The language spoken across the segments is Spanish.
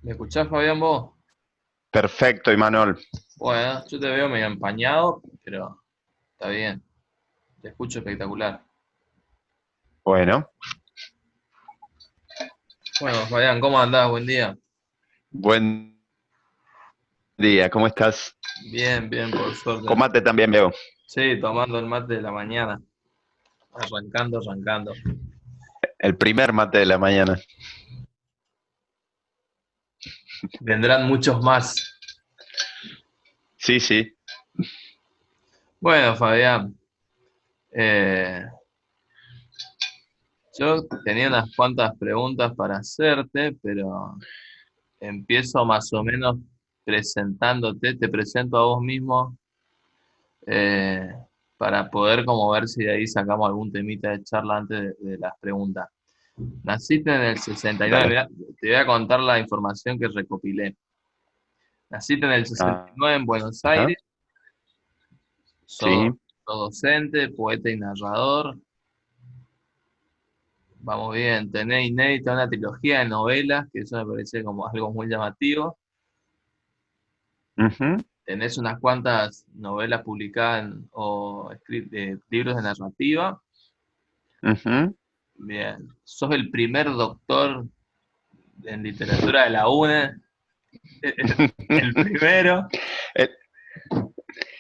¿Me escuchás, Fabián, vos? Perfecto, Imanol. Bueno, yo te veo medio empañado, pero está bien. Te escucho espectacular. Bueno, Bueno, Fabián, ¿cómo andás? Buen día. buen día, ¿cómo estás? Bien, bien, por suerte. Con mate también veo. Sí, tomando el mate de la mañana. Arrancando, arrancando. El primer mate de la mañana. Vendrán muchos más. Sí, sí. Bueno, Fabián, eh, yo tenía unas cuantas preguntas para hacerte, pero empiezo más o menos presentándote. Te presento a vos mismo eh, para poder como ver si de ahí sacamos algún temita de charla antes de las preguntas. Naciste en el 69, Dale. mirá, te voy a contar la información que recopilé. Naciste en el Ah, 69 en Buenos ajá, Aires, sos, sí. sos docente, poeta y narrador. Vamos bien, tenés inédita una trilogía de novelas, que eso me parece como algo muy llamativo. Ujú, Tenés unas cuantas novelas publicadas libros de narrativa. ujú. Bien, sos el primer doctor en literatura de la UNE, el primero, En,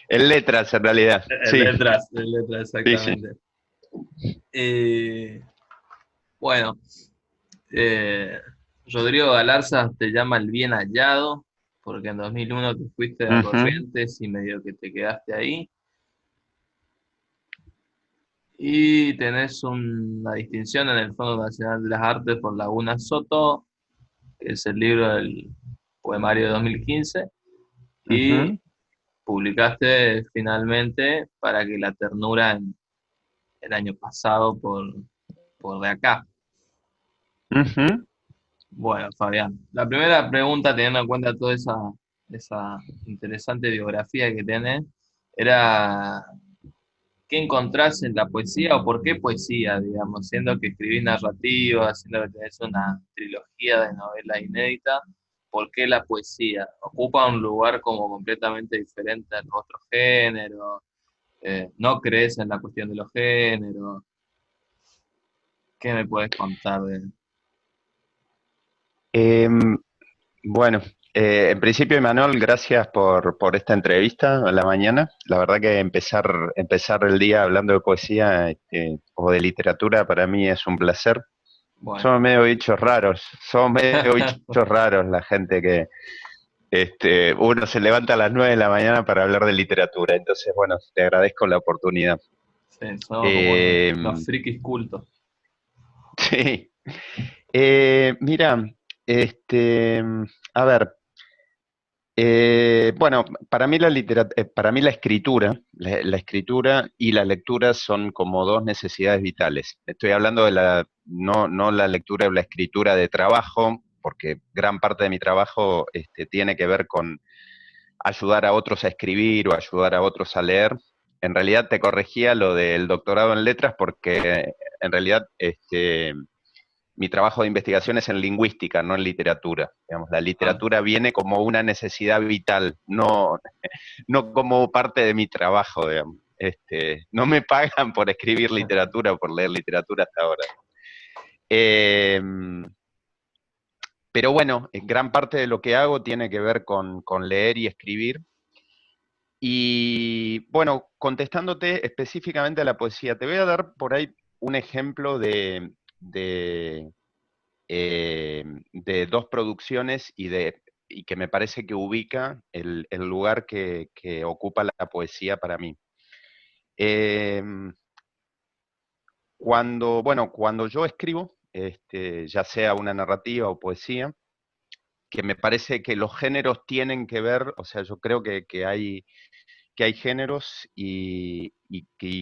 en letras, en realidad. Sí, en letras sí, sí. exactamente. Eh, bueno, eh, Rodrigo Galarza te llama el bien hallado, porque en 2001 te fuiste a Ujú. Corrientes y medio que te quedaste ahí. Y tenés una distinción en el Fondo Nacional de las Artes por Laguna Soto, que es el libro del poemario de 2015. Y Ujú, publicaste finalmente Para que la ternura el año pasado por de acá. ujú. Bueno, Fabián, la primera pregunta, teniendo en cuenta toda esa interesante biografía que tenés, era ¿qué encontrás en la poesía o por qué poesía, digamos? Siendo que escribís narrativa, siendo que tenés una trilogía de novelas inéditas, ¿por qué la poesía? ¿Ocupa un lugar como completamente diferente a los otros géneros? ¿No crees en la cuestión de los géneros? ¿Qué me puedes contar de...? Em, bueno, en principio, Imanol, gracias por esta entrevista a la mañana. La verdad que empezar el día hablando de poesía, o de literatura para mí es un placer. Bueno, Somos medio bichos raros, somos medio bichos raros la gente que uno se levanta a las 9 de la mañana para hablar de literatura. Entonces, bueno, te agradezco la oportunidad. sí, somos como Eh, unos frikis cultos. sí. Mira, este, a ver, bueno, para mí la escritura, la escritura y la lectura son como dos necesidades vitales. Estoy hablando de no la lectura o la escritura de trabajo, porque gran parte de mi trabajo tiene que ver con ayudar a otros a escribir o ayudar a otros a leer. En realidad te corregía lo del doctorado en letras porque en realidad mi trabajo de investigación es en lingüística, no en literatura. Digamos, la Ah, literatura viene como una necesidad vital, no como parte de mi trabajo, digamos. No me pagan por escribir literatura o por leer literatura hasta ahora. Eh, pero bueno, gran parte de lo que hago tiene que ver con leer y escribir. Y bueno, contestándote específicamente a la poesía, te voy a dar por ahí un ejemplo de dos producciones y que me parece que ubica el lugar que ocupa la poesía para mí. Eh, cuando yo escribo, ya sea una narrativa o poesía, que me parece que los géneros tienen que ver, o sea, yo creo que hay géneros y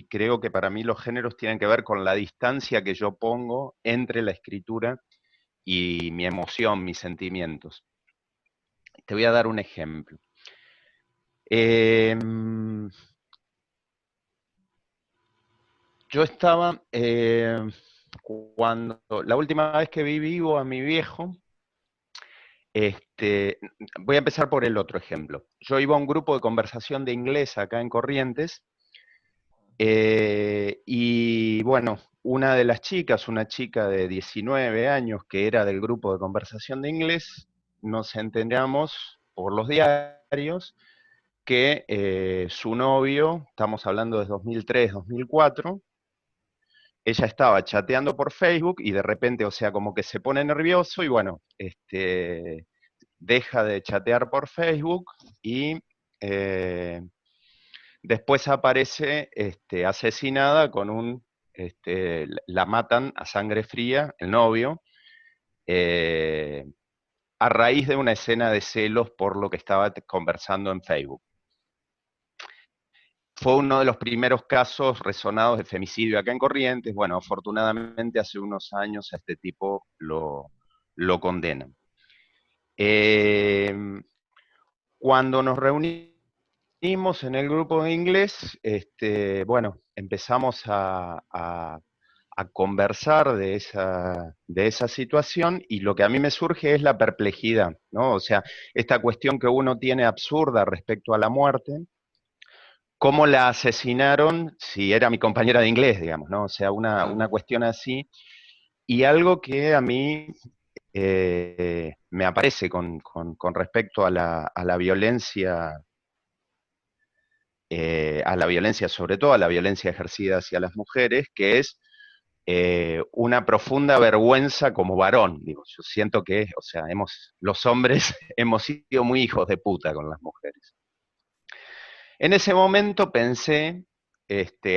creo que para mí los géneros tienen que ver con la distancia que yo pongo entre la escritura y mi emoción, mis sentimientos. Te voy a dar un ejemplo. Eh, yo estaba, cuando la última vez que vi vivo a mi viejo, Voy a empezar por el otro ejemplo. Yo iba a un grupo de conversación de inglés acá en Corrientes, y bueno, una de las chicas, una chica de 19 años que era del grupo de conversación de inglés, nos enteramos por los diarios que su novio, estamos hablando de 2003, 2004, ella estaba chateando por Facebook y de repente, o sea, como que se pone nervioso y bueno, deja de chatear por Facebook y eh, después aparece asesinada con la matan a sangre fría, el novio, eh, a raíz de una escena de celos por lo que estaba conversando en Facebook. Fue uno de los primeros casos resonados de femicidio acá en Corrientes. Bueno, afortunadamente hace unos años a este tipo lo condenan. Eh, Cuando nos reunimos en el grupo de inglés, bueno, empezamos a conversar de esa situación y lo que a mí me surge es la perplejidad, ¿no? O sea, esta cuestión que uno tiene absurda respecto a la muerte, cómo la asesinaron si era mi compañera de inglés, digamos, ¿no? O sea, una cuestión así. Y algo que a mí me aparece con respecto a la violencia, sobre todo a la violencia ejercida hacia las mujeres, que es una profunda vergüenza como varón. Digo, yo siento que, o sea, los hombres hemos sido muy hijos de puta con las mujeres. En ese momento pensé,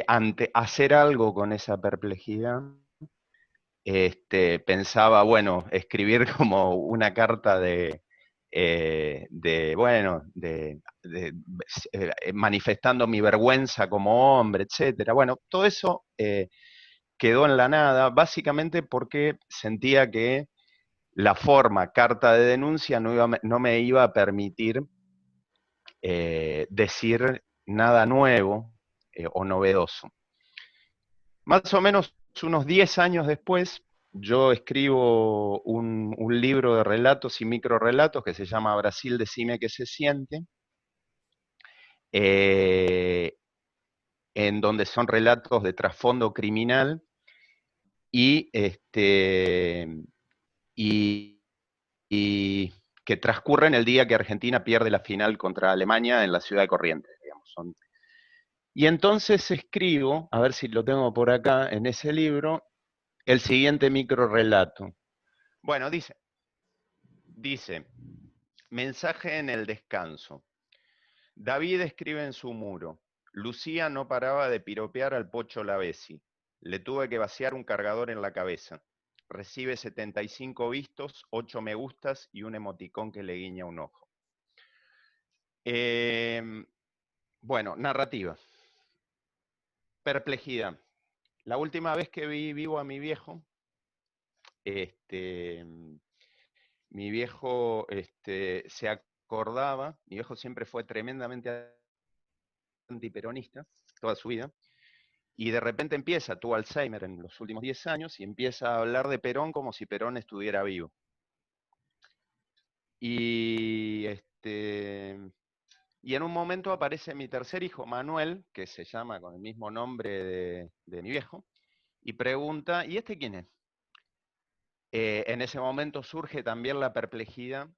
ante hacer algo con esa perplejidad, pensaba, bueno, escribir como una carta bueno, manifestando mi vergüenza como hombre, etcétera. Bueno, todo eso quedó en la nada, básicamente porque sentía que la forma carta de denuncia no me iba a permitir decir nada nuevo o novedoso. Más o menos unos 10 años después, yo escribo un libro de relatos y microrelatos que se llama Brasil, decime qué se siente, eh, en donde son relatos de trasfondo criminal y, y, y que transcurren el día que Argentina pierde la final contra Alemania en la ciudad de Corrientes, digamos. Y entonces escribo, a ver si lo tengo por acá en ese libro, el siguiente microrelato. Bueno, dice, mensaje en el descanso. David escribe en su muro. Lucía no paraba de piropear al Pocho Lavesi. Le tuve que vaciar un cargador en la cabeza. Recibe 75 vistos, 8 me gustas y un emoticón que le guiña un ojo. Bueno, narrativa. Perplejidad. La última vez que vi vivo a mi viejo, este, mi viejo se acordaba, mi viejo siempre fue tremendamente antiperonista, toda su vida, y de repente tuvo Alzheimer en los últimos 10 años, y empieza a hablar de Perón como si Perón estuviera vivo. Y, y en un momento aparece mi tercer hijo, Manuel, que se llama con el mismo nombre de mi viejo, y pregunta, ¿y este quién es? En ese momento surge también la perplejidad,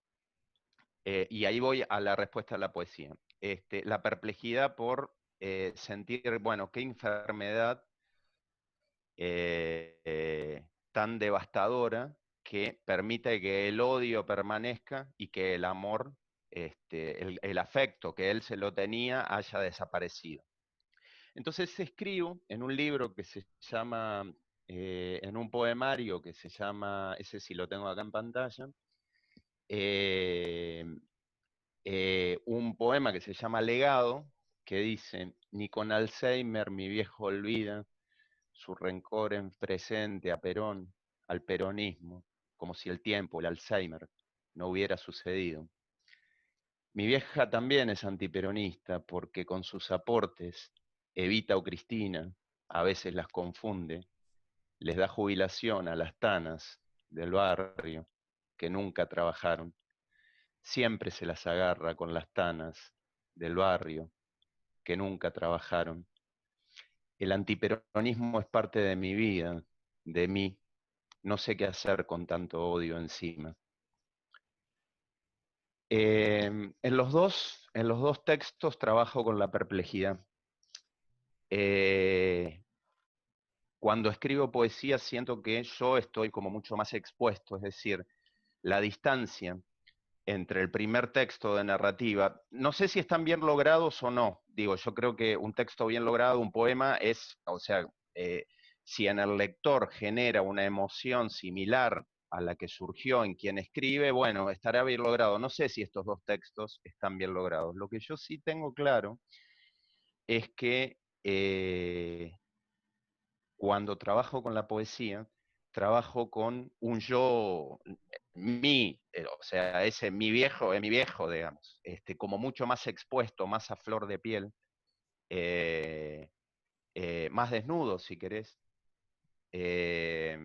y ahí voy a la respuesta a la poesía. La perplejidad por sentir, bueno, qué enfermedad tan devastadora que permite que el odio permanezca y que el amor, el afecto que él se lo tenía, haya desaparecido. Entonces escribo en un libro que se llama, en un poemario que se llama, ese sí lo tengo acá en pantalla, eh, un poema que se llama Legado, que dice, ni con Alzheimer mi viejo olvida su rencor en presente a Perón, al peronismo, como si el tiempo, el Alzheimer, no hubiera sucedido. Mi vieja también es antiperonista porque con sus aportes, Evita o Cristina, a veces las confunde, les da jubilación a las tanas del barrio que nunca trabajaron. siempre se las agarra con las tanas del barrio que nunca trabajaron. El antiperonismo es parte de mi vida, de mí. No sé qué hacer con tanto odio encima. En los dos textos trabajo con la perplejidad. Eh, Cuando escribo poesía siento que yo estoy como mucho más expuesto, es decir, la distancia entre el primer texto de narrativa, no sé si están bien logrados o no, digo, yo creo que un texto bien logrado, un poema, es, o sea, si en el lector genera una emoción similar a la que surgió en quien escribe, bueno, estará bien logrado. No sé si estos dos textos están bien logrados. Lo que yo sí tengo claro es que cuando trabajo con la poesía, trabajo con un yo, o sea, ese mi viejo, digamos, como mucho más expuesto, más a flor de piel, eh, más desnudo, si querés. Eh,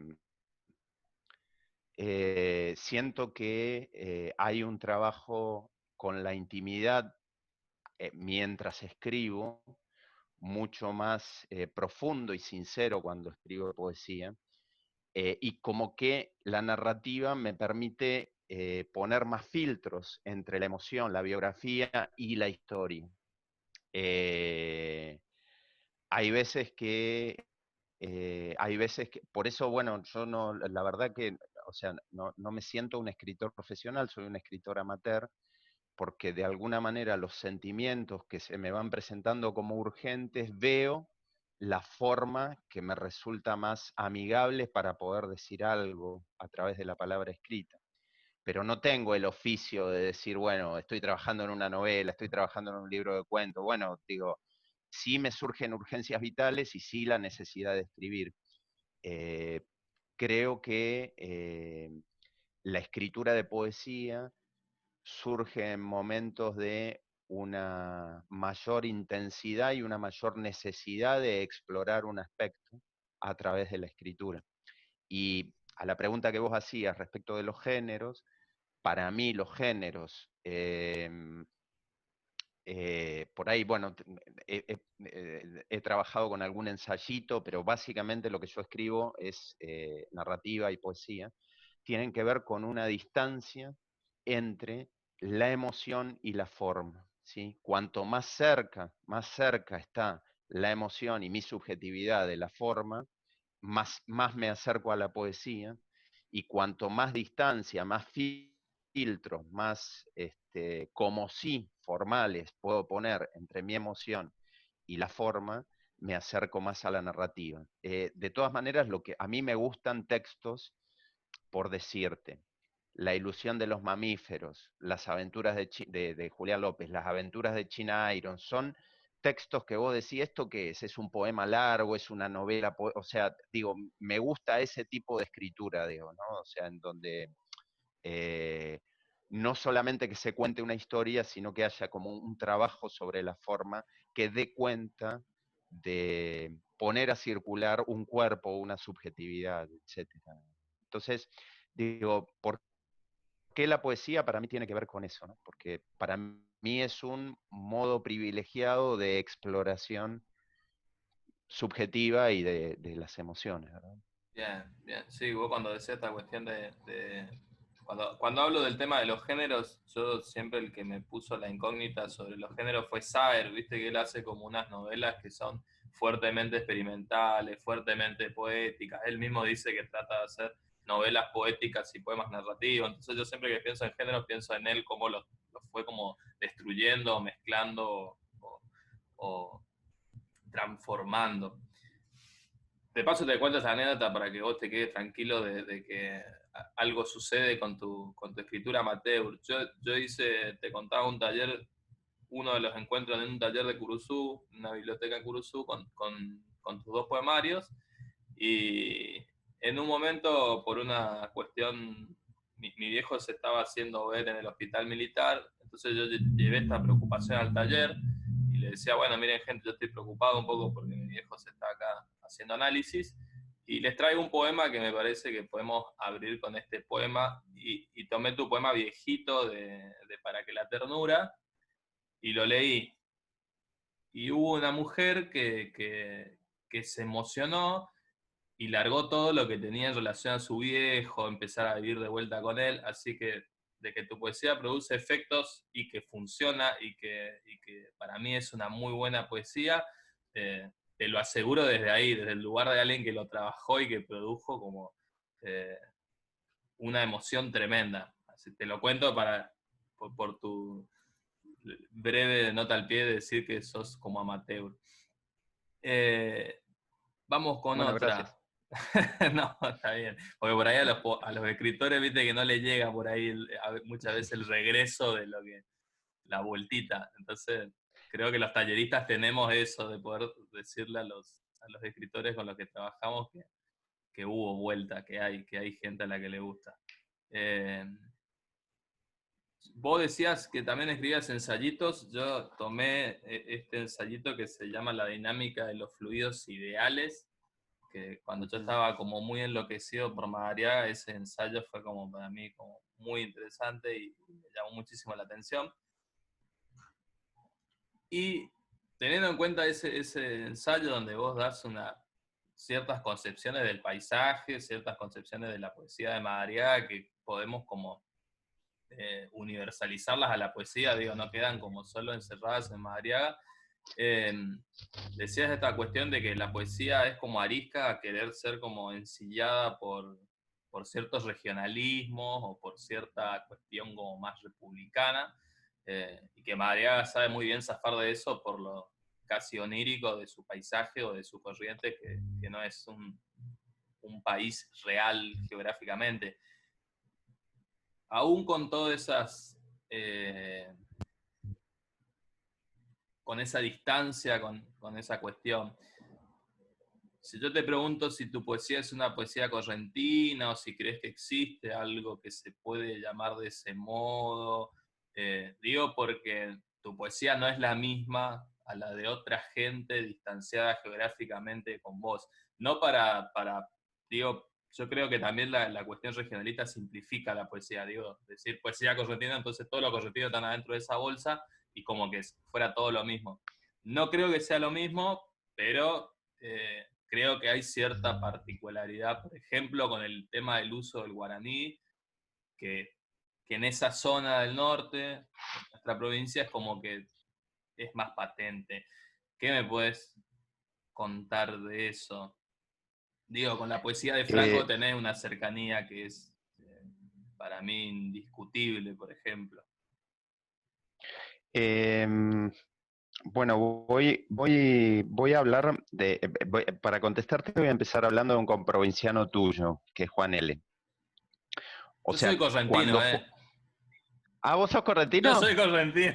Siento que hay un trabajo con la intimidad mientras escribo, mucho más profundo y sincero cuando escribo poesía, y como que la narrativa me permite poner más filtros entre la emoción, la biografía y la historia. Eh, hay veces que, por eso, bueno, yo no, la verdad que, o sea, no me siento un escritor profesional, soy un escritor amateur, porque de alguna manera los sentimientos que se me van presentando como urgentes, veo la forma que me resulta más amigable para poder decir algo a través de la palabra escrita. Pero no tengo el oficio de decir, bueno, estoy trabajando en una novela, estoy trabajando en un libro de cuentos. Bueno, digo, sí me surgen urgencias vitales y sí la necesidad de escribir. Eh, Creo que la escritura de poesía surge en momentos de una mayor intensidad y una mayor necesidad de explorar un aspecto a través de la escritura. Y a la pregunta que vos hacías respecto de los géneros, para mí los géneros, por ahí, bueno, he trabajado con algún ensayito, pero básicamente lo que yo escribo es narrativa y poesía, tienen que ver con una distancia entre la emoción y la forma, ¿sí? Cuanto más cerca está la emoción y mi subjetividad de la forma, más me acerco a la poesía, y cuanto más distancia, más filtros, más como sí formales puedo poner entre mi emoción y la forma, me acerco más a la narrativa. De todas maneras, lo que a mí me gustan textos, por decirte, La ilusión de los mamíferos, Las aventuras de Julián López, Las aventuras de China Iron, son textos que vos decís, ¿esto qué es? ¿Es un poema largo? ¿Es una novela? O sea, digo, me gusta ese tipo de escritura, digo, ¿no? O sea, en donde eh, no solamente que se cuente una historia, sino que haya como un trabajo sobre la forma que dé cuenta de poner a circular un cuerpo, una subjetividad, etcétera. Entonces, digo, ¿por qué la poesía para mí tiene que ver con eso? ¿No? Porque para mí es un modo privilegiado de exploración subjetiva y de las emociones, ¿verdad? Bien, bien. Sí, vos cuando decías esta cuestión cuando hablo del tema de los géneros, yo siempre el que me puso la incógnita sobre los géneros fue Saer, viste que él hace como unas novelas que son fuertemente experimentales, fuertemente poéticas. Él mismo dice que trata de hacer novelas poéticas y poemas narrativos. Entonces yo siempre que pienso en géneros pienso en él como los fue como destruyendo, mezclando o transformando. De paso te cuento esa anécdota para que vos te quedes tranquilo de que algo sucede con tu escritura amateur. Yo hice, te contaba un taller, uno de los encuentros en un taller de Curuzú, una biblioteca en Curuzú, con tus dos poemarios, y en un momento, por una cuestión, mi viejo se estaba haciendo ver en el hospital militar, entonces yo llevé esta preocupación al taller y le decía, bueno, miren gente, yo estoy preocupado un poco porque mi viejo se está acá haciendo análisis Y les traigo un poema que me parece que podemos abrir con este poema, y tomé tu poema viejito de Para que la ternura, y lo leí. Y hubo una mujer que se emocionó y largó todo lo que tenía en relación a su viejo, empezar a vivir de vuelta con él, así que de que tu poesía produce efectos y que funciona y que para mí es una muy buena poesía, te lo aseguro desde ahí, desde el lugar de alguien que lo trabajó y que produjo como eh, una emoción tremenda. Así te lo cuento por tu breve nota al pie de decir que sos como amateur. Eh, Vamos con Bueno, otra. gracias. No, está bien. Porque por ahí a los escritores, viste que no les llega por ahí muchas veces el regreso de lo que, la vueltita. Entonces, creo que los talleristas tenemos eso de poder decirle a los escritores con los que trabajamos que hubo vuelta, que hay gente a la que le gusta. Eh, Vos decías que también escribías ensayitos. Yo tomé este ensayito que se llama La dinámica de los fluidos ideales, que cuando yo Ujú. estaba como muy enloquecido por Madariaga, ese ensayo fue como para mí como muy interesante y me llamó muchísimo la atención. Y teniendo en cuenta ese ensayo donde vos das ciertas concepciones del paisaje, ciertas concepciones de la poesía de Madariaga que podemos como universalizarlas a la poesía, digo, no quedan como solo encerradas en Madariaga. Eh, Decías esta cuestión de que la poesía es como arisca a querer ser como ensillada por ciertos regionalismos o por cierta cuestión como más republicana, y que Madariaga sabe muy bien zafar de eso por lo casi onírico de su paisaje o de su corriente, que no es un país real geográficamente. Aún con todas eh, con esa distancia, con esa cuestión. Si yo te pregunto si tu poesía es una poesía correntina o si crees que existe algo que se puede llamar de ese modo, digo porque tu poesía no es la misma a la de otra gente distanciada geográficamente con vos. No digo, yo creo que también la cuestión regionalista simplifica la poesía, digo, decir poesía correntina, entonces todos los correntinos están adentro de esa bolsa y como que fuera todo lo mismo. No creo que sea lo mismo, pero creo que hay cierta particularidad, por ejemplo, con el tema del uso del guaraní, que en esa zona del norte, de nuestra provincia, es como que es más patente. ¿Qué me puedes contar de eso? Digo, con la poesía de Franco Eh, tenés una cercanía que es para mí indiscutible, por ejemplo. em, bueno, voy a hablar para contestarte voy a empezar hablando de un comprovinciano tuyo, que es Juan L. O Yo soy sea, correntino, Ah, ¿vos sos Yo correntino? soy correntino.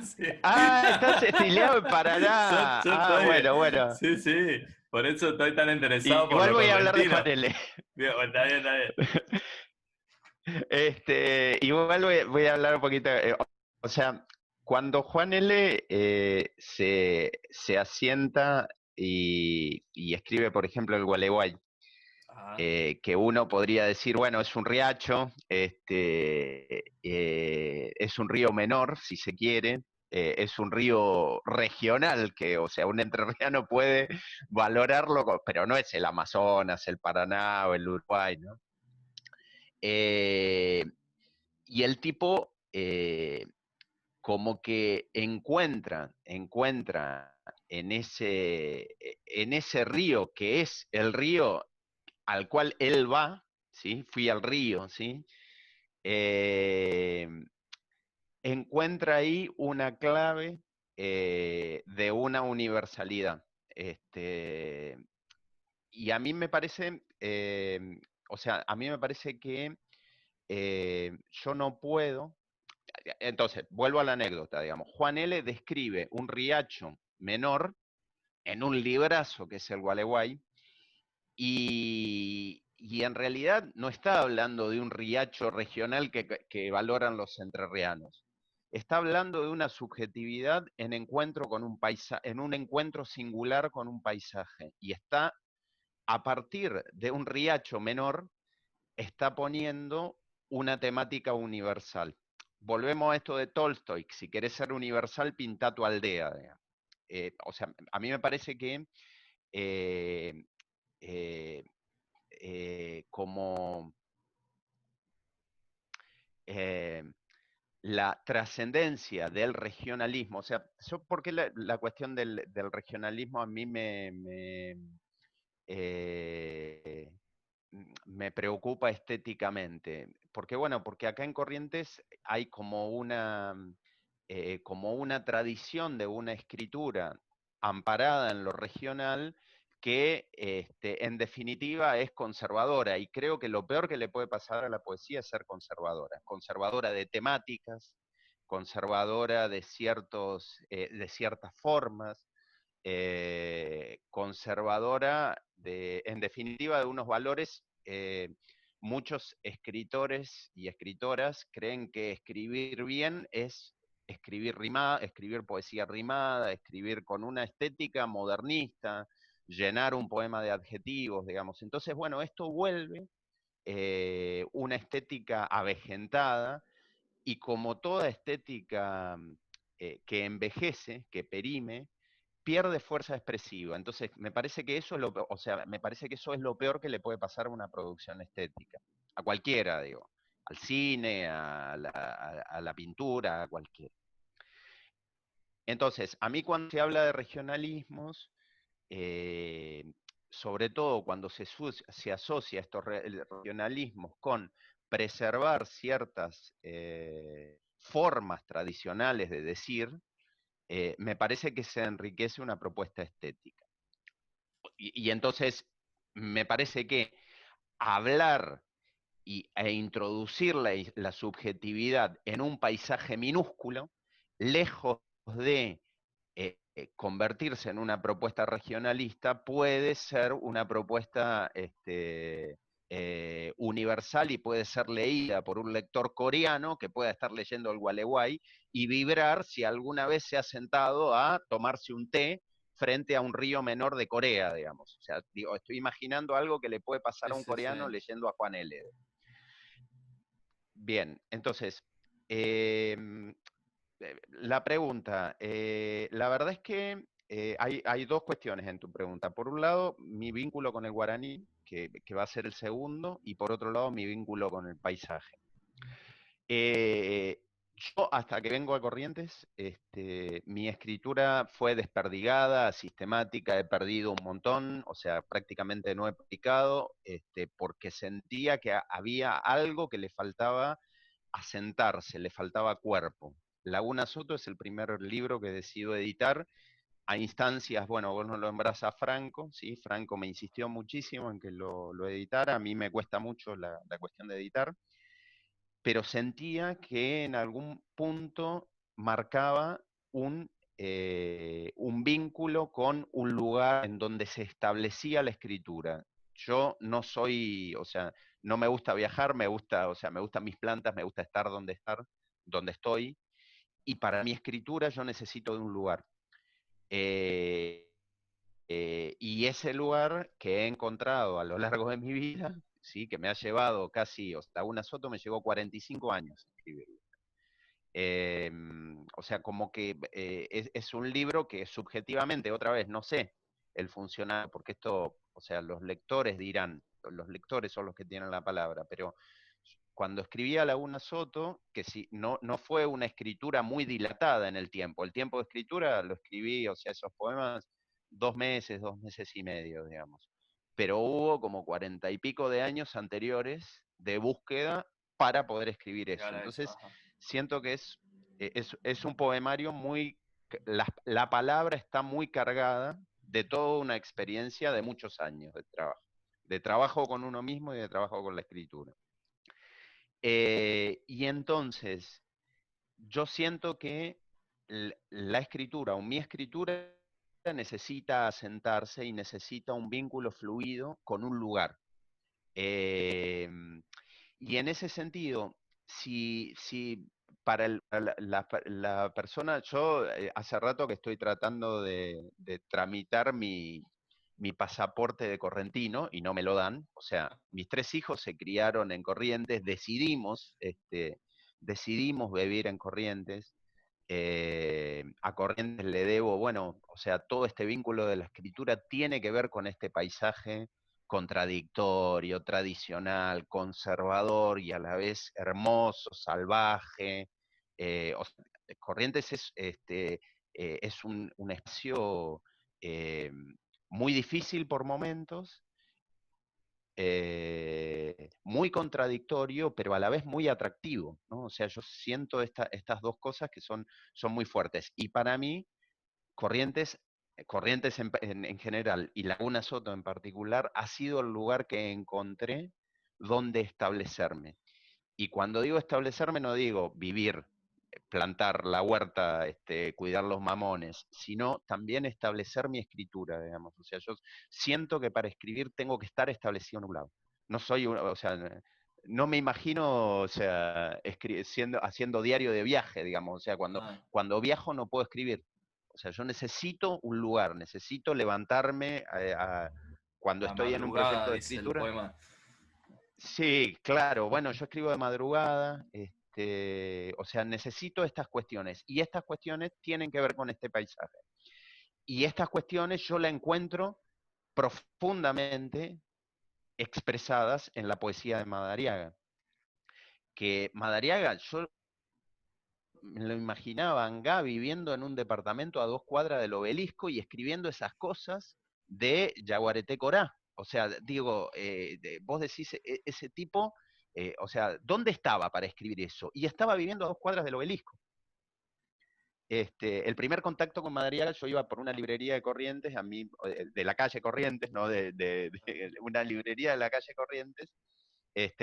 Sí. Ah, estás exiliado en Paraná. Yo Ah, estoy. bueno, bueno. Sí, sí. Por eso estoy tan interesado por Igual lo voy a hablar de Juan correntino. L. Bien, bueno, está bien, está bien. Igual voy a hablar un poquito. O sea, cuando Juan L. se asienta y escribe, por ejemplo, el Gualeguay, Ajá. que uno podría decir, bueno, es un riacho, es un río menor, si se quiere, es un río regional, que, o sea, un entrerriano puede valorarlo, pero no es el Amazonas, el Paraná o el Uruguay, ¿no? Eh, y el tipo como que encuentra en ese río, que es el río al cual él va, ¿sí? Fui al río, ¿sí? Eh, Encuentra ahí una clave de una universalidad. Y a mí me parece, o sea, a mí me parece que yo no puedo. Entonces, vuelvo a la anécdota, digamos. Juan L. describe un riacho menor en un librazo que es el Gualeguay, y en realidad no está hablando de un riacho regional que valoran los entrerrianos. Está hablando de una subjetividad en un encuentro singular con un paisaje. Y está a partir de un riacho menor, está poniendo una temática universal. Volvemos a esto de Tolstoy, si querés ser universal, pinta tu aldea. O sea, a mí me parece que eh, eh, como eh, la trascendencia del regionalismo, o sea, ¿por qué la cuestión del regionalismo a mí eh, me preocupa estéticamente? Porque bueno, porque acá en Corrientes hay como una tradición de una escritura amparada en lo regional que en definitiva es conservadora, y creo que lo peor que le puede pasar a la poesía es ser conservadora, conservadora de temáticas, conservadora de ciertas formas, conservadora en definitiva, de unos valores. Muchos escritores y escritoras creen que escribir bien es escribir poesía rimada, escribir con una estética modernista, llenar un poema de adjetivos, digamos. Entonces, bueno, esto vuelve una estética avejentada, y como toda estética que envejece, que perime, pierde fuerza expresiva. Entonces, me parece que eso es o sea, me parece que eso es lo peor que le puede pasar a una producción estética. A cualquiera, digo. Al cine, a la pintura, a cualquiera. Entonces, a mí cuando se habla de regionalismos, eh, sobre todo cuando se asocia estos regionalismos con preservar ciertas formas tradicionales de decir, me parece que se enriquece una propuesta estética. Y entonces me parece que hablar e introducir la subjetividad en un paisaje minúsculo, lejos de convertirse en una propuesta regionalista, puede ser una propuesta universal, y puede ser leída por un lector coreano que pueda estar leyendo el Gualeguay y vibrar si alguna vez se ha sentado a tomarse un té frente a un río menor de Corea, digamos. O sea, digo, estoy imaginando algo que le puede pasar Sí, a un sí, sí. coreano leyendo a Juan L. Bien, entonces, eh, la pregunta, la verdad es que hay dos cuestiones en tu pregunta. Por un lado, mi vínculo con el guaraní, que va a ser el segundo, y por otro lado, mi vínculo con el paisaje. Eh, yo, hasta que vengo a Corrientes, mi escritura fue desperdigada, sistemática, he perdido un montón, o sea, prácticamente no he publicado, porque sentía que había algo que le faltaba asentarse, le faltaba cuerpo. Laguna Soto es el primer libro que decido editar a instancias. Bueno, vos no lo nombrás a Franco, ¿sí? Franco me insistió muchísimo en que lo editara, a mí me cuesta mucho la cuestión de editar, pero sentía que en algún punto marcaba un vínculo con un lugar en donde se establecía la escritura. Yo no soy, o sea, no me gusta viajar, me gusta, o sea, me gustan mis plantas, me gusta estar donde estoy, y para mi escritura yo necesito de un lugar. Eh, y ese lugar que he encontrado a lo largo de mi vida, sí, que me ha llevado casi, o sea, una Soto me llevó 45 años escribirlo. Eh, o sea, como que es un libro que subjetivamente, otra vez, no sé el funcionar, porque esto, o sea, los lectores dirán, los lectores son los que tienen la palabra, pero cuando escribía Laguna Soto, que si no fue una escritura muy dilatada en el tiempo de escritura lo escribí, o sea, esos poemas, 2 meses y medio, digamos. Pero hubo como 40 y pico de años anteriores de búsqueda para poder escribir eso. Llegar a eso, Entonces, ajá. siento que es un poemario muy, la palabra está muy cargada de toda una experiencia de muchos años de trabajo con uno mismo y de trabajo con la escritura. Y entonces, yo siento que la escritura o mi escritura necesita asentarse y necesita un vínculo fluido con un lugar. Eh, y en ese sentido, si para la persona, yo hace rato que estoy tratando de tramitar mi pasaporte de correntino y no me lo dan. O sea, mis 3 hijos se criaron en Corrientes, decidimos vivir en Corrientes. A Corrientes le debo, bueno, o sea, todo este vínculo de la escritura tiene que ver con este paisaje contradictorio, tradicional, conservador y a la vez hermoso, salvaje. O sea, Corrientes es un espacio eh, muy difícil por momentos, muy contradictorio, pero a la vez muy atractivo, ¿no? O sea, yo siento estas dos cosas que son muy fuertes. Y para mí, Corrientes, Corrientes en general y Laguna Soto en particular, ha sido el lugar que encontré donde establecerme. Y cuando digo establecerme, no digo vivir, plantar la huerta, cuidar los mamones, sino también establecer mi escritura, digamos. O sea, yo siento que para escribir tengo que estar establecido en un lado. No soy, o sea, no me imagino, o sea, haciendo diario de viaje, digamos. O sea, Ah, cuando viajo no puedo escribir. O sea, yo necesito un lugar, necesito levantarme cuando la estoy en un madrugada, proyecto de dice el escritura. poema. Sí, claro. Bueno, yo escribo de madrugada, o sea, necesito estas cuestiones y estas cuestiones tienen que ver con este paisaje. Y estas cuestiones yo las encuentro profundamente expresadas en la poesía de Madariaga. Que Madariaga, yo me lo imaginaba Angá viviendo en un departamento a 2 cuadras del obelisco y escribiendo esas cosas de Yaguareté Corá. O sea, digo, vos decís, ese tipo, o sea, ¿dónde estaba para escribir eso? Y estaba viviendo a 2 cuadras del obelisco. El primer contacto con Madariaga, yo iba por una librería de Corrientes, a mí, de la calle Corrientes, ¿no? De una librería de la calle Corrientes,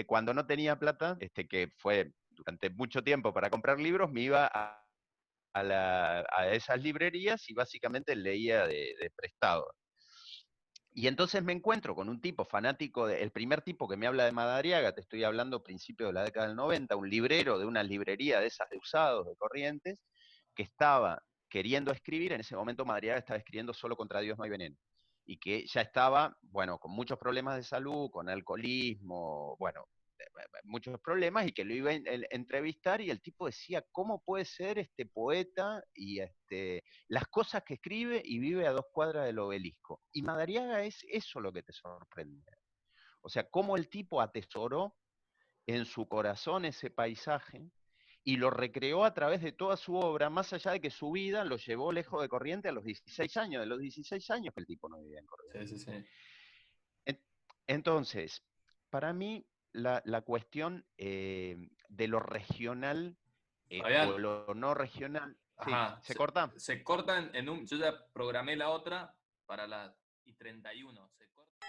cuando no tenía plata, que fue durante mucho tiempo para comprar libros, me iba a esas librerías y básicamente leía de prestado. Y entonces me encuentro con un tipo fanático, el primer tipo que me habla de Madariaga, te estoy hablando principio de la década del 90, un librero de una librería de esas de usados, de Corrientes, que estaba queriendo escribir, en ese momento Madariaga estaba escribiendo Solo contra Dios no hay veneno, y que ya estaba, bueno, con muchos problemas de salud, con alcoholismo, bueno, muchos problemas y que lo iba a entrevistar y el tipo decía, ¿cómo puede ser este poeta y las cosas que escribe y vive a 2 cuadras del obelisco? Y Madariaga es eso lo que te sorprende. O sea, cómo el tipo atesoró en su corazón ese paisaje y lo recreó a través de toda su obra, más allá de que su vida lo llevó lejos de Corrientes a los 16 años, de los 16 años que el tipo no vivía en Corrientes. Sí, sí, sí. Entonces, para mí, la cuestión de lo regional o Fabián, lo no regional, sí, ajá, ¿se corta? se cortan en un. Yo ya programé la otra para las y 31. Se corta.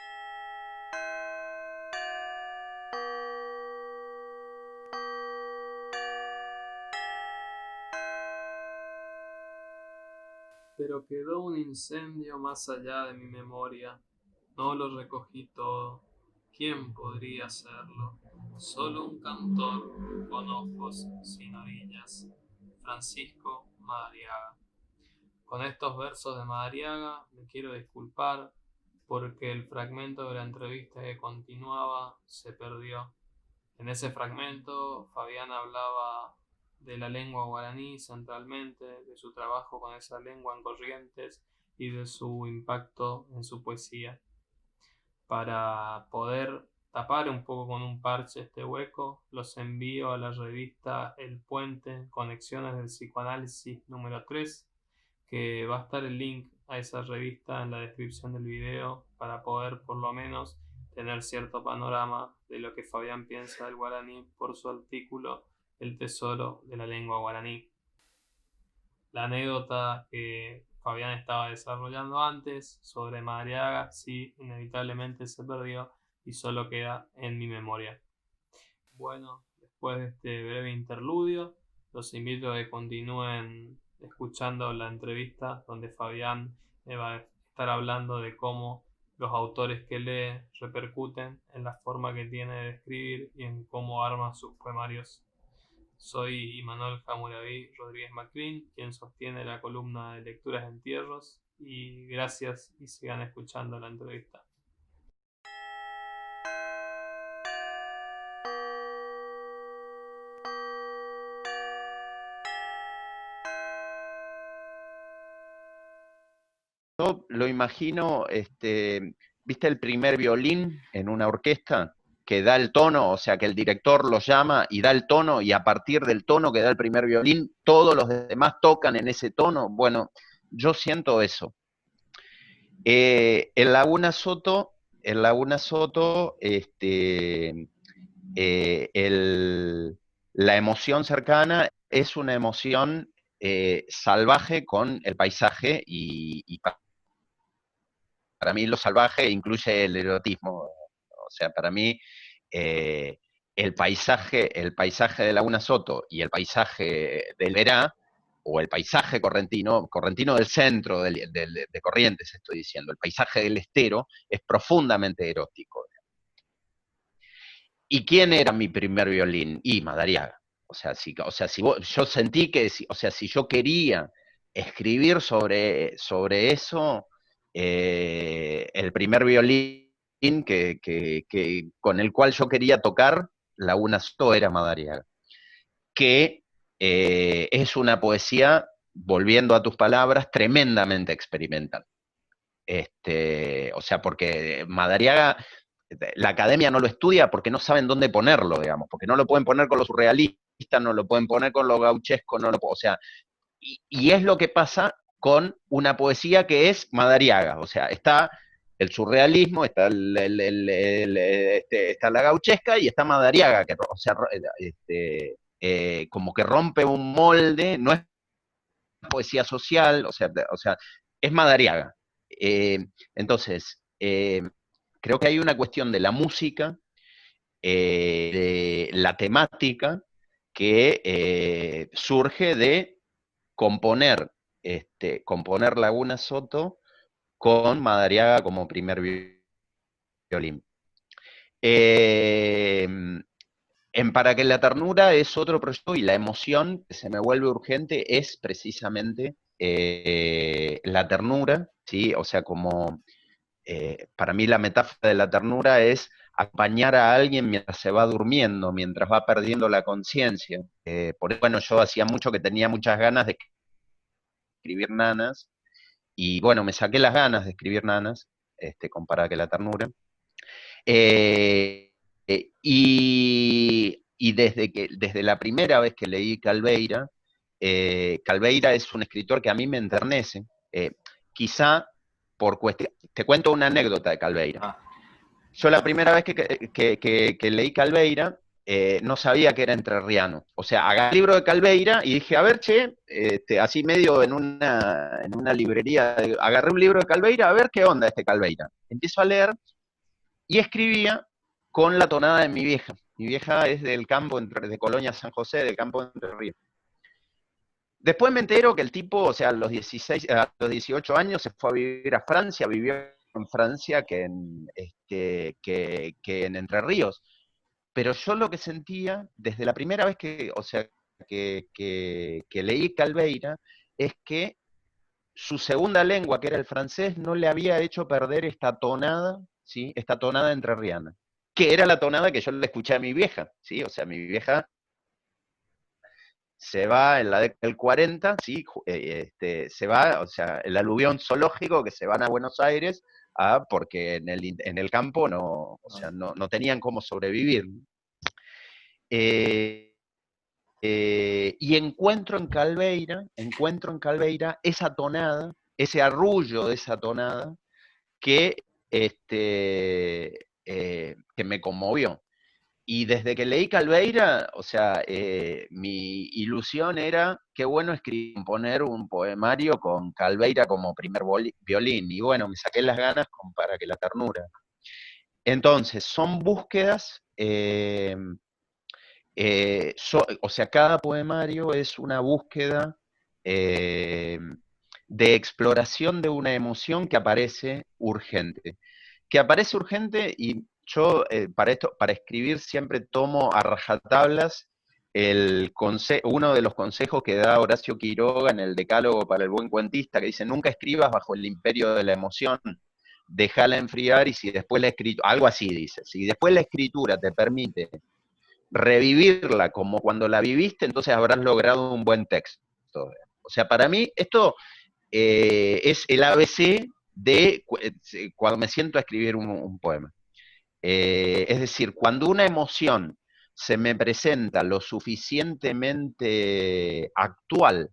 Pero quedó un incendio más allá de mi memoria. No lo recogí todo. ¿Quién podría hacerlo? Solo un cantor con ojos sin orillas. Francisco Madariaga. Con estos versos de Madariaga me quiero disculpar porque el fragmento de la entrevista que continuaba se perdió. En ese fragmento, Fabián hablaba de la lengua guaraní centralmente, de su trabajo con esa lengua en Corrientes y de su impacto en su poesía. Para poder tapar un poco con un parche este hueco, los envío a la revista El Puente, Conexiones del Psicoanálisis número 3, que va a estar el link a esa revista en la descripción del video para poder por lo menos tener cierto panorama de lo que Fabián piensa del guaraní por su artículo El tesoro de la lengua guaraní. La anécdota que Fabián estaba desarrollando antes sobre Madariaga sí inevitablemente se perdió y solo queda en mi memoria. Bueno, después de este breve interludio, los invito a que continúen escuchando la entrevista donde Fabián me va a estar hablando de cómo los autores que lee repercuten en la forma que tiene de escribir y en cómo arma sus poemarios. Soy Imanol Hammurabi Rodríguez Macrin, quien sostiene la columna de Lecturas en Tierros, y gracias y sigan escuchando la entrevista. Yo lo imagino, ¿viste el primer violín en una orquesta que da el tono? O sea, que el director lo llama y da el tono y a partir del tono que da el primer violín, todos los demás tocan en ese tono. Bueno, yo siento eso. En Laguna Soto, la emoción cercana es una emoción salvaje con el paisaje y para mí lo salvaje incluye el erotismo. O sea, para mí eh, el paisaje de Laguna Soto y el paisaje del Verá, o el paisaje correntino, correntino del centro de Corrientes estoy diciendo, el paisaje del estero es profundamente erótico. ¿Y quién era mi primer violín? Y Madariaga. Yo sentí que, si yo quería escribir sobre eso, el primer violín con el cual yo quería tocar Laguna Soto era Madariaga, que es una poesía, volviendo a tus palabras, tremendamente experimental. Porque Madariaga, la academia no lo estudia porque no saben dónde ponerlo, digamos, porque no lo pueden poner con los surrealistas, no lo pueden poner con lo gauchesco, o sea, y es lo que pasa con una poesía que es Madariaga, o sea, está el surrealismo, está, está la gauchesca y está Madariaga, que, o sea, como que rompe un molde, no es poesía social, es Madariaga. Eh, entonces, creo que hay una cuestión de la música, de la temática, que surge de componer, componer Laguna Soto con Madariaga como primer violín. En Para que la ternura es otro proyecto y la emoción que se me vuelve urgente es precisamente la ternura, ¿sí? O sea, como para mí la metáfora de la ternura es acompañar a alguien mientras se va durmiendo, mientras va perdiendo la conciencia. Por eso, bueno, yo hacía mucho que tenía muchas ganas de escribir nanas, y bueno, me saqué las ganas de escribir nanas, con Para que la ternura. Y desde la primera vez que leí Calveira, Calveira es un escritor que a mí me enternece, quizá por cuestión. Te cuento una anécdota de Calveira. Yo la primera vez que leí Calveira, no sabía que era entrerriano. O sea, agarré el libro de Calveira y dije, a ver, che, así medio en una librería, agarré un libro de Calveira, a ver qué onda este Calveira. Empiezo a leer y escribía con la tonada de mi vieja. Mi vieja es del campo de Colonia San José, del campo de Entre Ríos. Después me entero que el tipo, o sea, a los 18 años se fue a vivir a Francia, vivió en Francia que en Entre Ríos. Pero yo lo que sentía, desde la primera vez que leí Calveira, es que su segunda lengua, que era el francés, no le había hecho perder esta tonada, ¿sí? Esta tonada entrerriana, que era la tonada que yo le escuché a mi vieja, ¿sí? O sea, mi vieja se va en la década del 40, ¿sí? Se va, o sea, el aluvión zoológico que se van a Buenos Aires, porque en el campo no, o sea, no tenían cómo sobrevivir. Eh, y encuentro en Calveira esa tonada, ese arrullo de esa tonada que, que me conmovió. Y desde que leí Calveira, o sea, mi ilusión era, qué bueno componer un poemario con Calveira como primer violín. Y bueno, me saqué las ganas Para que la ternura. Entonces, son búsquedas, o sea, cada poemario es una búsqueda eh, de exploración de una emoción que aparece urgente. Que aparece urgente y yo para escribir siempre tomo a rajatablas uno de los consejos que da Horacio Quiroga en el Decálogo para el Buen Cuentista, que dice, nunca escribas bajo el imperio de la emoción, déjala enfriar y si después la escritura, algo así dice, si después la escritura te permite revivirla como cuando la viviste, entonces habrás logrado un buen texto. O sea, para mí esto es el ABC de cuando me siento a escribir un poema. Es decir, cuando una emoción se me presenta lo suficientemente actual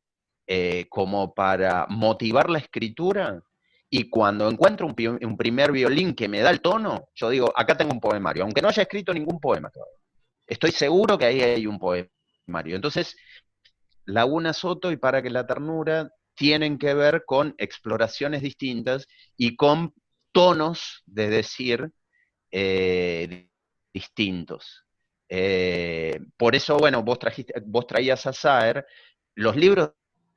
como para motivar la escritura, y cuando encuentro un primer violín que me da el tono, yo digo, acá tengo un poemario, aunque no haya escrito ningún poema todavía. Estoy seguro que ahí hay un poemario. Entonces, Laguna Soto y Para que la ternura tienen que ver con exploraciones distintas y con tonos de decir distintos. Por eso, bueno, vos traías a Saer. Los libros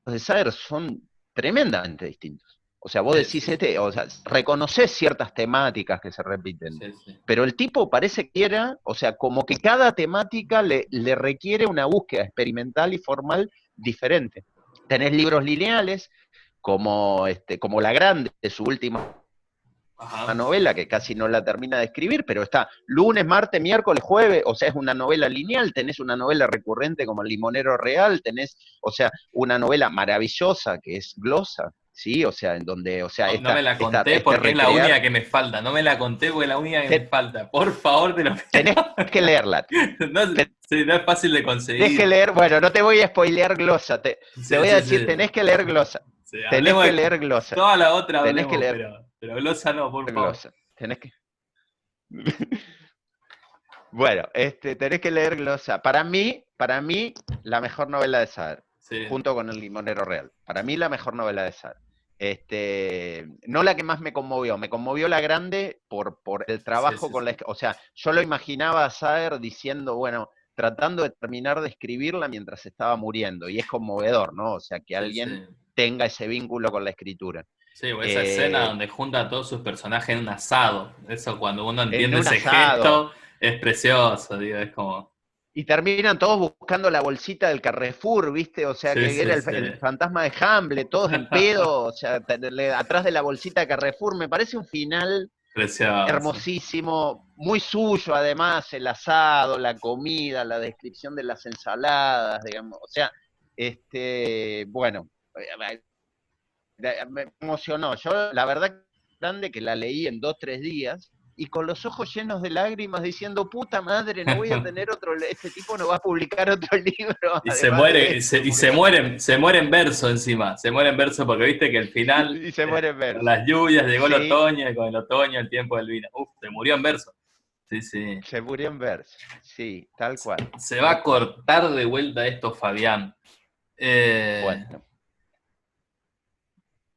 de Saer son tremendamente distintos. O sea, vos decís, o sea, reconoces ciertas temáticas que se repiten, pero el tipo parece que era, o sea, como que cada temática le requiere una búsqueda experimental y formal diferente. Tenés libros lineales, como La Grande, su última novela, que casi no la termina de escribir, pero está lunes, martes, miércoles, jueves, o sea, es una novela lineal. Tenés una novela recurrente como El Limonero Real, tenés, o sea, una novela maravillosa que es Glosa, ¿sí? O sea, en donde, o sea, no me la conté porque es la única que me falta. No me la conté porque es la única que me falta. Por favor, te lo pido. Tenés que leerla. No es fácil de conseguir. Tenés que leer, bueno, no te voy a spoilear Glosa, te voy a decir, tenés que leer Glosa. Tenés que leer Glosa. Toda la otra tenés hablemos, que leer, pero Glosa no, por favor. Glosa. Tenés que... Bueno, tenés que leer Glosa. Para mí, la mejor novela de Saer, junto con El Limonero Real. Para mí, la mejor novela de Saer. No la que más me conmovió La Grande por el trabajo con la... O sea, yo lo imaginaba a Saer diciendo, bueno, tratando de terminar de escribirla mientras estaba muriendo, y es conmovedor, ¿no? O sea, que alguien tenga ese vínculo con la escritura. Sí, o esa escena donde junta a todos sus personajes en un asado. Eso, cuando uno entiende ese gesto, es precioso, digo, es como... Y terminan todos buscando la bolsita del Carrefour, ¿viste? O sea, que era el fantasma de Hamlet, todos en pedo, o sea, atrás de la bolsita de Carrefour. Me parece un final precioso, hermosísimo, muy suyo además, el asado, la comida, la descripción de las ensaladas, digamos. O sea, bueno, me emocionó. Yo, la verdad, grande que la leí en 2-3 días, y con los ojos llenos de lágrimas diciendo, puta madre, no voy a tener este tipo no va a publicar otro libro. Y se muere, se muere en verso encima, se muere en verso porque viste que el final, y se muere en verso. Las lluvias, llegó el otoño, y con el otoño el tiempo del vino. Se murió en verso. Sí. Se murió en verso, sí, tal cual. Se va a cortar de vuelta esto, Fabián. Bueno.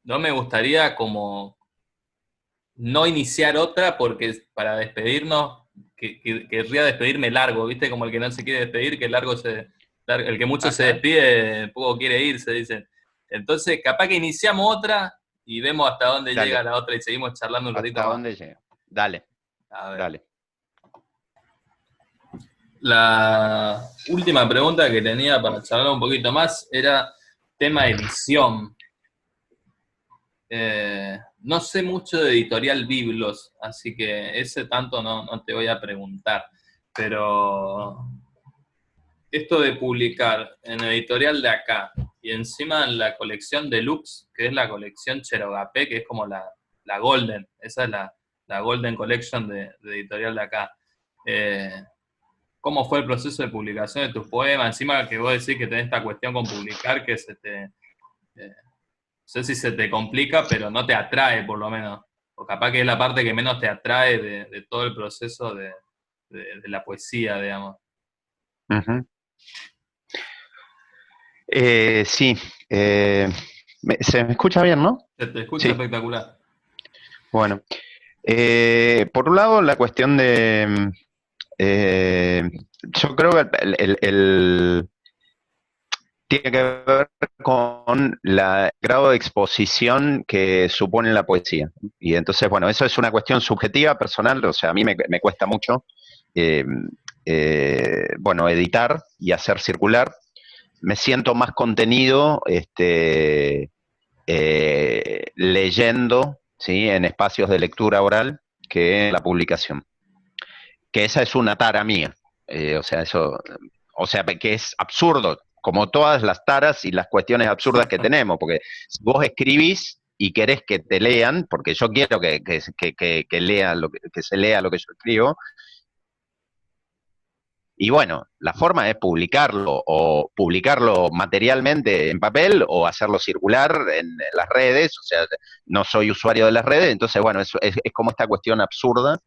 No me gustaría como... no iniciar otra porque para despedirnos, querría despedirme largo, ¿viste? Como el que no se quiere despedir, que el que mucho se despide, poco quiere irse, dicen. Entonces, capaz que iniciamos otra y vemos hasta dónde llega la otra y seguimos charlando un ratito más. ¿Hasta dónde llega? Dale. A ver. Dale. La última pregunta que tenía para charlar un poquito más era tema edición. No sé mucho de Editorial Biblos, así que ese tanto no te voy a preguntar, pero esto de publicar en editorial de acá y encima en la colección Deluxe, que es la colección Cherogapé, que es como la Golden, esa es la Golden Collection de editorial de acá. ¿Cómo fue el proceso de publicación de tus poemas? Encima que vos decís que tenés esta cuestión con publicar que se te... no sé si se te complica, pero no te atrae, por lo menos. O capaz que es la parte que menos te atrae de todo el proceso de la poesía, digamos. Uh-huh. Sí. ¿Se me escucha bien, no? Se te escucha espectacular. Bueno. Por un lado, la cuestión de... yo creo que tiene que ver con el grado de exposición que supone la poesía. Y entonces, bueno, eso es una cuestión subjetiva, personal, o sea, a mí me cuesta mucho bueno, editar y hacer circular. Me siento más contenido leyendo, ¿sí? En espacios de lectura oral que en la publicación. Que esa es una tara mía. O sea, eso, o sea, que es absurdo, como todas las taras y las cuestiones absurdas que tenemos, porque si vos escribís y querés que te lean, porque yo quiero que lea que se lea lo que yo escribo, y bueno, la forma es publicarlo o publicarlo materialmente en papel o hacerlo circular en las redes. O sea, no soy usuario de las redes, entonces, bueno, es como esta cuestión absurda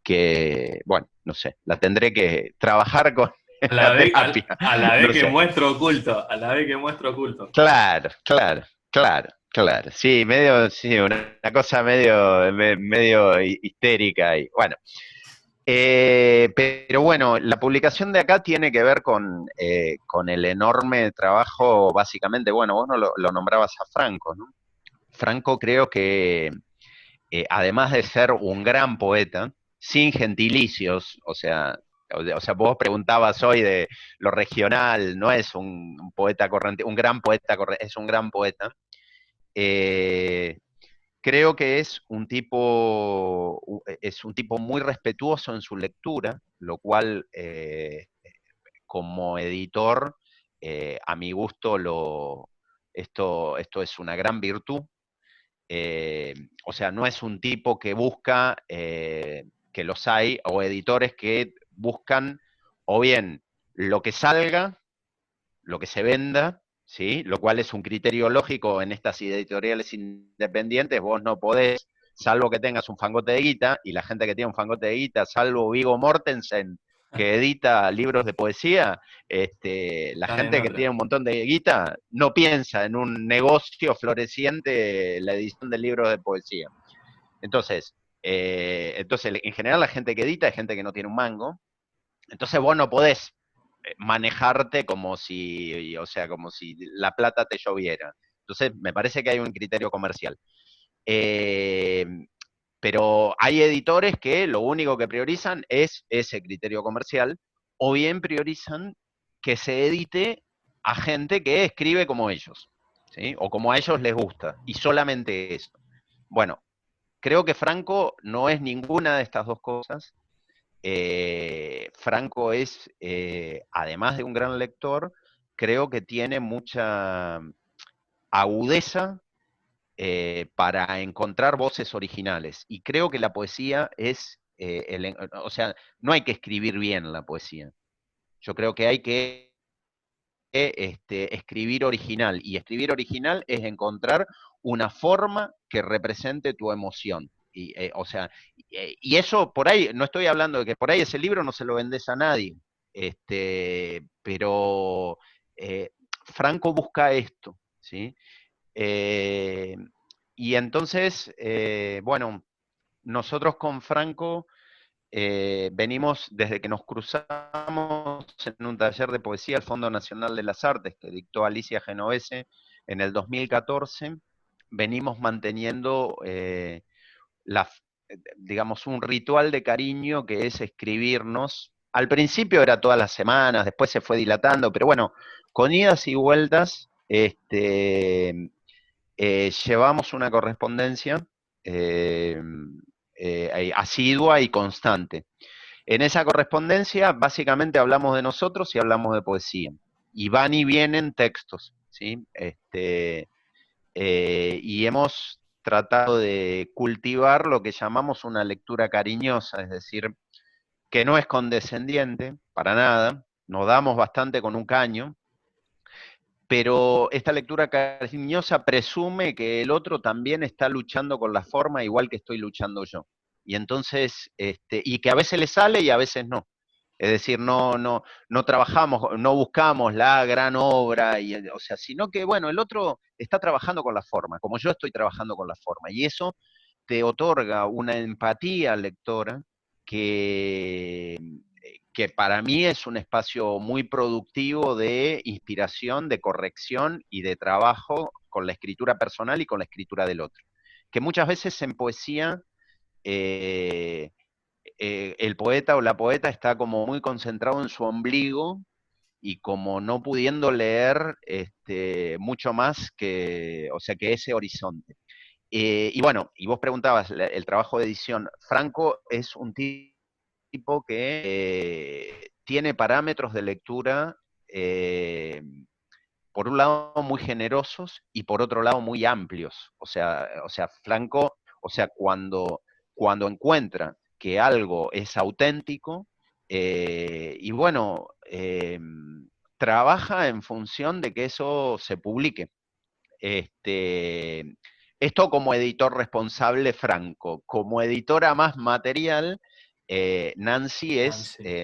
que, bueno, no sé, la tendré que trabajar con A la la vez, terapia, a la vez no que sé. muestro oculto, a la vez que muestro oculto. Claro, claro, claro, claro. Sí, medio, sí, una cosa medio histérica y bueno. Pero bueno, la publicación de acá tiene que ver con el enorme trabajo, básicamente, bueno, vos no lo nombrabas a Franco, ¿no? Franco creo que, además de ser un gran poeta, sin gentilicios, o sea, vos preguntabas hoy de lo regional, no es un poeta corriente, un gran poeta, es un gran poeta. Eh, Creo que es un tipo muy respetuoso en su lectura, lo cual como editor, a mi gusto, esto es una gran virtud. Eh, o sea, no es un tipo que busca, que los hay, o editores que buscan o bien lo que salga, lo que se venda, ¿sí? Lo cual es un criterio lógico en estas editoriales independientes. Vos no podés, salvo que tengas un fangote de guita, y la gente que tiene un fangote de guita, salvo Viggo Mortensen, que edita libros de poesía, la Estás en gente que otra. tiene un montón de guita no piensa en un negocio floreciente la edición de libros de poesía. Entonces, en general la gente que edita es gente que no tiene un mango, entonces vos no podés manejarte como si, o sea, como si la plata te lloviera. Entonces, me parece que hay un criterio comercial. Eh, pero hay editores que lo único que priorizan es ese criterio comercial, o bien priorizan que se edite a gente que escribe como ellos, ¿sí? O como a ellos les gusta, y solamente eso. Bueno, creo que Franco no es ninguna de estas dos cosas. Franco es, además de un gran lector, creo que tiene mucha agudeza para encontrar voces originales. Y creo que la poesía es, o sea, no hay que escribir bien la poesía. Yo creo que hay que escribir original. Y escribir original es encontrar una forma que represente tu emoción. O sea, y eso por ahí, no estoy hablando de que por ahí ese libro no se lo vendes a nadie, pero Franco busca esto, ¿sí? Eh, y entonces, bueno, nosotros con Franco venimos desde que nos cruzamos en un taller de poesía al Fondo Nacional de las Artes que dictó Alicia Genovese en el 2014, venimos manteniendo la, digamos, un ritual de cariño que es escribirnos. Al principio era todas las semanas, después se fue dilatando, pero bueno, con idas y vueltas, llevamos una correspondencia eh, asidua y constante. En esa correspondencia básicamente hablamos de nosotros y hablamos de poesía. Y van y vienen textos, ¿sí? Y hemos tratado de cultivar lo que llamamos una lectura cariñosa, es decir, que no es condescendiente, para nada, nos damos bastante con un caño, pero esta lectura cariñosa presume que el otro también está luchando con la forma igual que estoy luchando yo. Y entonces, y que a veces le sale y a veces no. Es decir, no trabajamos, no buscamos la gran obra, o sea, sino que, bueno, el otro está trabajando con la forma, como yo estoy trabajando con la forma. Y eso te otorga una empatía lectora que, que para mí es un espacio muy productivo de inspiración, de corrección y de trabajo con la escritura personal y con la escritura del otro. Que muchas veces en poesía el poeta o la poeta está como muy concentrado en su ombligo y como no pudiendo leer mucho más que, o sea, que ese horizonte. Y bueno, y vos preguntabas, el trabajo de edición. Franco es un tipo que tiene parámetros de lectura, por un lado muy generosos y por otro lado muy amplios. O sea Franco, cuando encuentra que algo es auténtico, y bueno, trabaja en función de que eso se publique. Este, Esto como editor responsable Franco. Como editora más material, Nancy.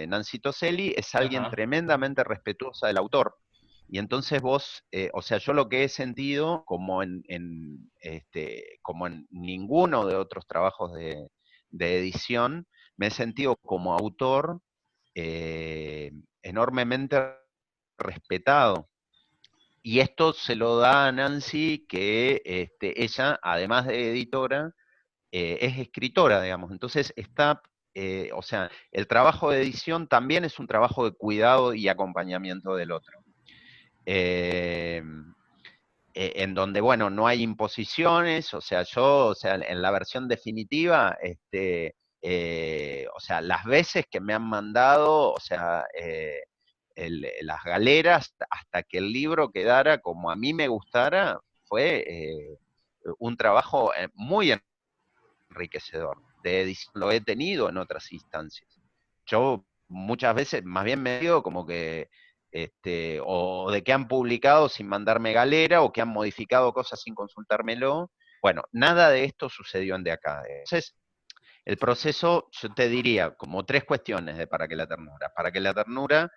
Nancy Toselli es alguien Ajá. tremendamente respetuosa del autor. Y entonces vos, o sea, yo lo que he sentido, como en ninguno de otros trabajos de edición, me he sentido como autor eh, enormemente respetado. Y esto se lo da a Nancy, que ella, además de editora, es escritora, digamos. Entonces o sea, el trabajo de edición también es un trabajo de cuidado y acompañamiento del otro. Eh, en donde, bueno, no hay imposiciones, o sea, o sea, en la versión definitiva, o sea, las veces que me han mandado, o sea, las galeras, hasta que el libro quedara como a mí me gustara, fue un trabajo muy enriquecedor. De edición lo he tenido en otras instancias. Yo muchas veces, más bien me digo como que, o de que han publicado sin mandarme galera, o que han modificado cosas sin consultármelo. Bueno, nada de esto sucedió en de acá. Entonces, el proceso, yo te diría, como tres cuestiones de Para que la ternura. Para que la ternura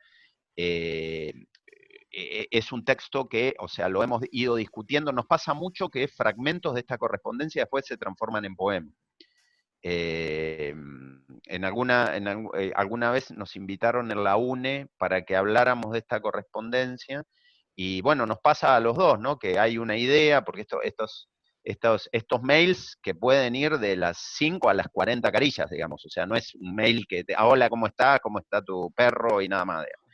eh, es un texto que, o sea, lo hemos ido discutiendo. Nos pasa mucho que fragmentos de esta correspondencia después se transforman en poemas. Alguna vez nos invitaron en la UNE para que habláramos de esta correspondencia, y bueno, nos pasa a los dos, ¿no? Que hay una idea, porque estos mails que pueden ir de las 5 a las 40 carillas, digamos, o sea, no es un mail que hola, ¿cómo está tu perro? Y nada más, digamos.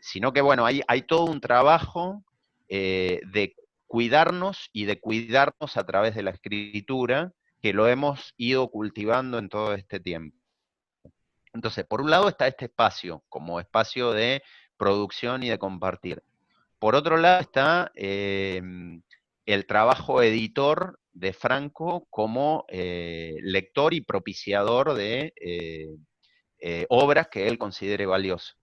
Sino que bueno, hay todo un trabajo de cuidarnos y de cuidarnos a través de la escritura, que lo hemos ido cultivando en todo este tiempo. Entonces, por un lado está este espacio, como espacio de producción y de compartir. Por otro lado está el trabajo editor de Franco como lector y propiciador de obras que él considere valiosas.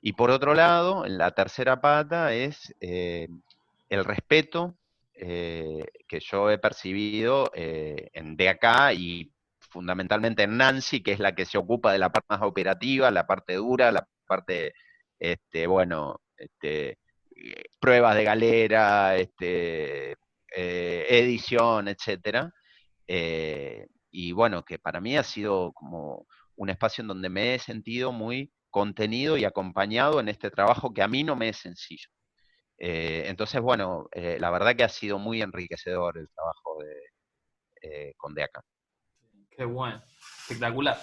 Y por otro lado, en la tercera pata es el respeto que yo he percibido en de acá, y fundamentalmente en Nancy, que es la que se ocupa de la parte más operativa, la parte dura, la parte, bueno, pruebas de galera, edición, etcétera. Y bueno, que para mí ha sido como un espacio en donde me he sentido muy contenido y acompañado en este trabajo que a mí no me es sencillo. Entonces, bueno, la verdad que ha sido muy enriquecedor el trabajo con De Acá. Qué bueno, espectacular.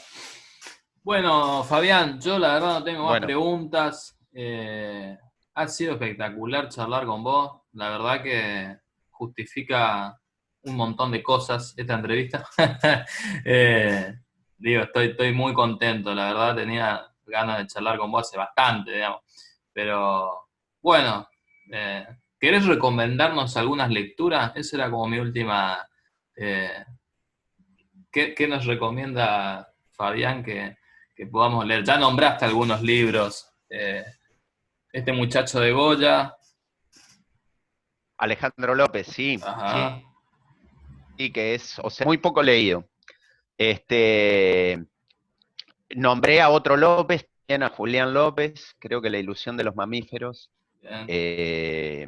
Bueno, Fabián, yo la verdad no tengo más Bueno, preguntas. Ha sido espectacular charlar con vos. La verdad que justifica un montón de cosas esta entrevista. Eh, estoy muy contento, la verdad tenía ganas de charlar con vos hace bastante, digamos. Pero bueno, eh, ¿querés recomendarnos algunas lecturas? Esa era como mi última... eh, ¿qué nos recomienda Fabián que podamos leer? Ya nombraste algunos libros. Este muchacho de Goya. Alejandro López, sí, Ajá. sí, sí, que es, o sea, muy poco leído. Este, Nombré a otro López, también a Julián López, creo que La ilusión de los mamíferos. Bien. Eh,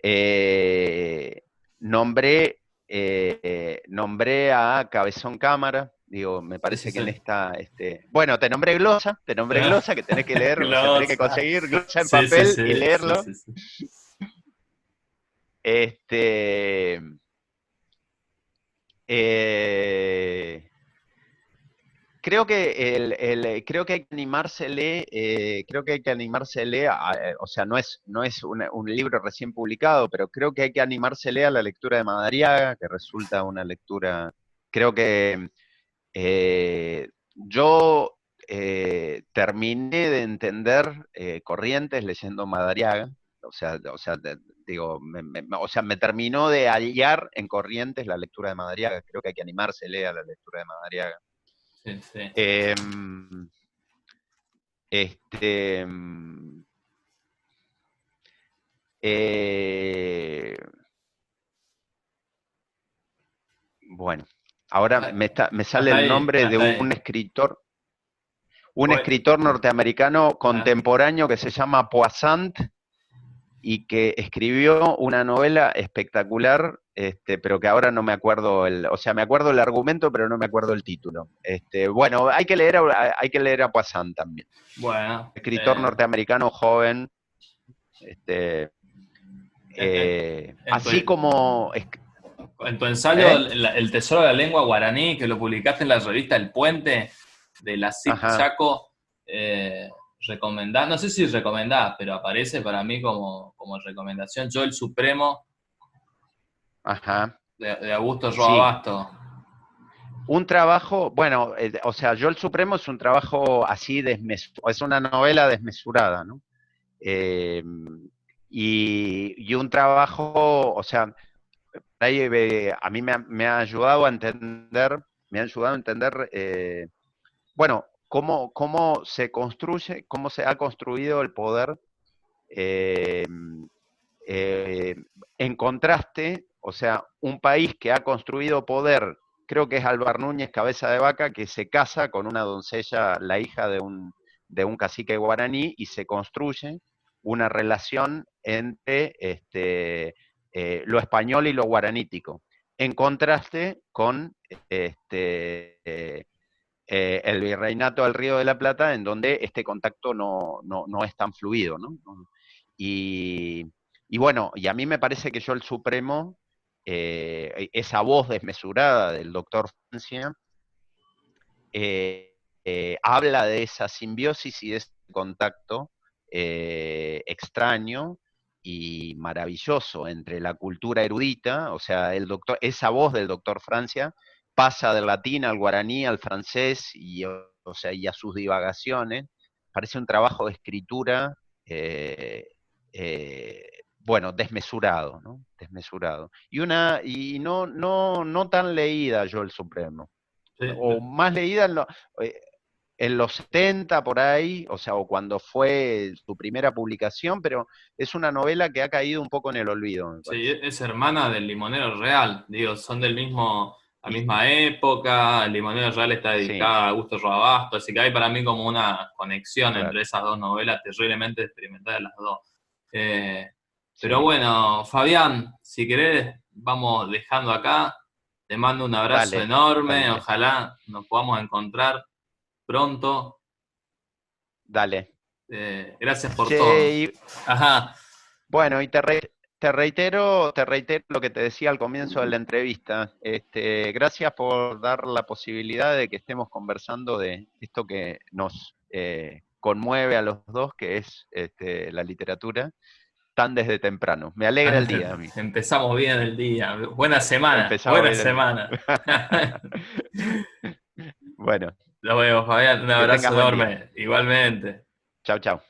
Eh, nombré, nombré a Cabezón Cámara, digo, me Sí, sí, parece que sí. en esta, bueno, te nombré Glosa, que tenés que leer, o sea, tenés que Glosa. conseguir Glosa en Sí, sí, papel y sí, sí, leerlo. sí, sí. Este, eh, Creo que creo que hay que animársele, o sea, no es un libro recién publicado, pero creo que hay que animársele a la lectura de Madariaga, que resulta una lectura, creo que yo terminé de entender Corrientes leyendo Madariaga, digo, me terminó de hallar en Corrientes la lectura de Madariaga, creo que hay que animársele a la lectura de Madariaga. Sí, sí. Eh, eh, bueno, ahora me sale Hasta el ahí, nombre de hasta ahí. un Pues, escritor norteamericano ah, contemporáneo que se llama Poissant y que escribió una novela espectacular, pero que ahora no me acuerdo o sea, me acuerdo el argumento, pero no me acuerdo el título. Bueno, hay que leer a Poissant también. bueno, Escritor norteamericano joven, en, en tu, así como en tu ensayo, ¿eh? el Tesoro de la Lengua Guaraní, que lo publicaste en la revista El Puente, de la CIC Ajá, Chaco, recomendás, no sé si recomendás, pero aparece para mí como recomendación, Yo el Supremo, ajá, de Augusto Roa sí. Basto. Un trabajo, bueno, o sea, Yo el Supremo es un trabajo así, es una novela desmesurada, ¿no? Eh, y un trabajo, o sea, ahí, a mí me ha ayudado a entender, bueno, cómo se construye, cómo se ha construido el poder eh, eh, en contraste, o sea, un país que ha construido poder, creo que es Álvar Núñez, cabeza de vaca, que se casa con una doncella, la hija de un cacique guaraní, y se construye una relación entre lo español y lo guaranítico, en contraste con el virreinato del Río de la Plata, en donde este contacto no es tan fluido, ¿no? Y, y bueno, y a mí me parece que Yo el Supremo, esa voz desmesurada del doctor Francia, habla de esa simbiosis y de ese contacto extraño y maravilloso entre la cultura erudita, o sea, esa voz del doctor Francia pasa del latín al guaraní, al francés, o sea, y a sus divagaciones. Parece un trabajo de escritura, eh, eh, bueno, desmesurado, ¿no? Desmesurado. No tan leída Yo el Supremo, o Sí, más leída eh, en los 70 por ahí, o sea, o cuando fue su primera publicación, pero es una novela que ha caído un poco en el olvido, me sí, parece. es hermana del Limonero Real, digo, son del mismo, la Y misma época, el Limonero Real está sí, dedicado a Augusto Roabasto, así que hay para mí como una conexión claro, entre esas dos novelas terriblemente experimentadas las dos. Eh, pero sí. bueno, Fabián, si querés, vamos dejando acá, te mando un abrazo Dale, enorme, dale, ojalá nos podamos encontrar pronto. dale. Gracias por todo. Che, Ajá, bueno, y te reitero lo que te decía al comienzo de la entrevista. Gracias por dar la posibilidad de que estemos conversando de esto que nos conmueve a los dos, que es la literatura, tan desde temprano. Me alegra el día a mí. empezamos bien el día. Buena semana, Empezamos buena bien el día. semana. Bueno, Nos vemos, Fabián. Un que tengas abrazo buen día. enorme. Igualmente. Chau, chau.